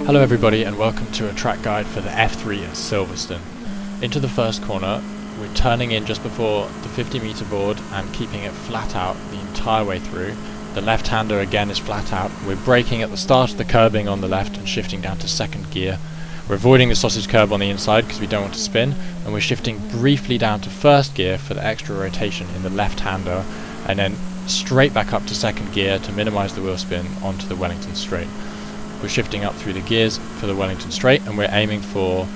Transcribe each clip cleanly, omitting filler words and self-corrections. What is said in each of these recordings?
Hello everybody and welcome to a track guide for the F3 at Silverstone. Into the first corner, we're turning in just before the 50-meter board and keeping it flat out the entire way through. The left-hander again is flat out. We're braking at the start of the curbing on the left and shifting down to second gear. We're avoiding the sausage curb on the inside because we don't want to spin, and we're shifting briefly down to first gear for the extra rotation in the left-hander, and then straight back up to second gear to minimise the wheel spin onto the Wellington straight. We're shifting up through the gears for the Wellington straight, and we're aiming for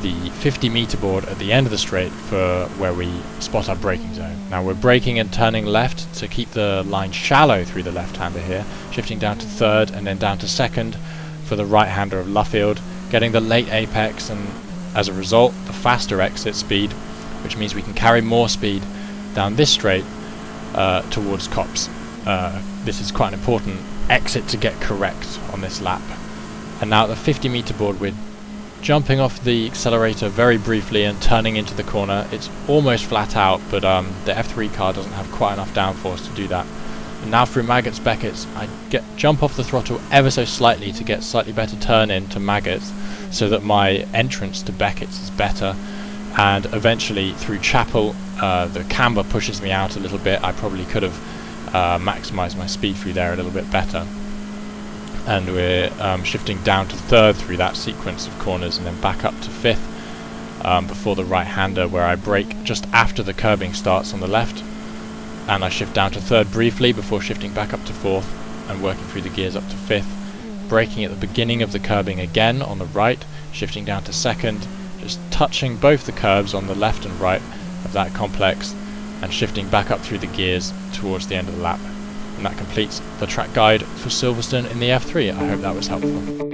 the 50-meter board at the end of the straight for where we spot our braking zone. Now we're braking and turning left to keep the line shallow through the left-hander here, shifting down to third and then down to second for the right-hander of Luffield, getting the late apex and as a result the faster exit speed, which means we can carry more speed down this straight towards Copse. This is quite an important exit to get correct on this lap. And now at the 50-meter board we're jumping off the accelerator very briefly and turning into the corner. It's almost flat out, but the F3 car doesn't have quite enough downforce to do that. And now through Maggots Beckett's I jump off the throttle ever so slightly to get slightly better turn in to Maggots so that my entrance to Beckett's is better, and eventually through Chapel the camber pushes me out a little bit. I probably could have maximise my speed through there a little bit better, and we're shifting down to third through that sequence of corners and then back up to fifth before the right-hander, where I brake just after the curbing starts on the left, and I shift down to third briefly before shifting back up to fourth and working through the gears up to fifth, braking at the beginning of the curbing again on the right, shifting down to second, just touching both the curbs on the left and right of that complex, and shifting back up through the gears towards the end of the lap. And that completes the track guide for Silverstone in the F3. I hope that was helpful.